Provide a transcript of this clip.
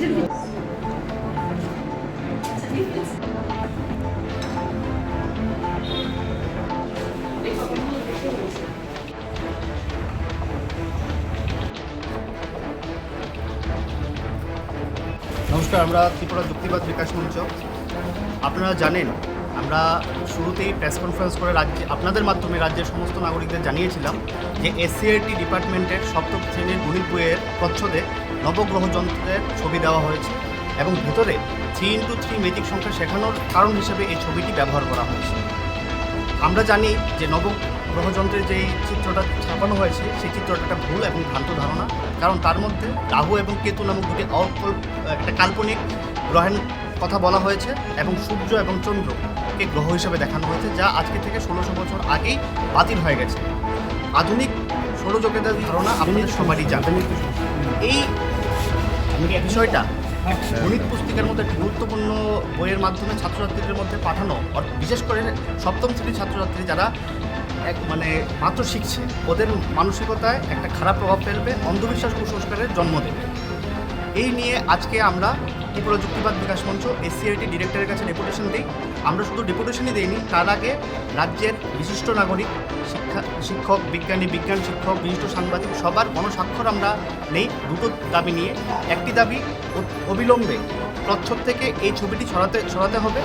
নমস্কার, আমরা ত্রিপুরা যুক্তিবাদ বিকাশ মঞ্চ। আপনারা জানেন, আমরা শুরুতেই প্রেস কনফারেন্স করে আপনাদের মাধ্যমে রাজ্যের সমস্ত নাগরিকদের জানিয়েছিলাম যে এসসিআরটি ডিপার্টমেন্টের সপ্তম শ্রেণীর গণিত বইয়ের প্রচ্ছদে নবগ্রহ যন্ত্রের ছবি দেওয়া হয়েছে এবং ভেতরে 3x3 ম্যাজিক সংখ্যা শেখানোর কারণ হিসেবে এই ছবিটি ব্যবহার করা হয়েছে। আমরা জানি যে নবগ্রহযন্ত্রের যেই চিত্রটা ছাপানো হয়েছে সেই চিত্রটা একটা ভুল এবং ভ্রান্ত ধারণা, কারণ তার মধ্যে রাহু এবং কেতু নামক দুটি একটা কাল্পনিক গ্রহের কথা বলা হয়েছে এবং সূর্য এবং চন্দ্রকে গ্রহ হিসেবে দেখানো হয়েছে, যা আজকে থেকে 1600 বছর আগেই বাতিল হয়ে গেছে। আধুনিক সৌরজগতের ধারণা আপনাদের সবারই জানেন। এই বিষয়টা গণিত পুস্তিকার মধ্যে গুরুত্বপূর্ণ বইয়ের মাধ্যমে ছাত্রছাত্রীদের মধ্যে পাঠানো, বিশেষ করে সপ্তম শ্রেণীর ছাত্রছাত্রী যারা মাত্র শিখছে, ওদের মানসিকতায় একটা খারাপ প্রভাব ফেলবে, অন্ধবিশ্বাস কুসংস্কারের জন্ম দেবে। এই নিয়ে আজকে আমরা ত্রিপুরা যুক্তিবাদ বিকাশ মঞ্চ এসসিআরটি ডিরেক্টরের কাছে ডেপুটেশন দিই। আমরা শুধু ডেপুটেশনই দিইনি, তার আগে রাজ্যের বিশিষ্ট নাগরিক, শিক্ষক, বিজ্ঞান শিক্ষক, বিশিষ্ট সাংবাদিক সবার গণস্বাক্ষর আমরা নেই দুটো দাবি নিয়ে। একটি দাবি, অবিলম্বে প্রচ্ছদ থেকে এই ছবিটি সরাতে হবে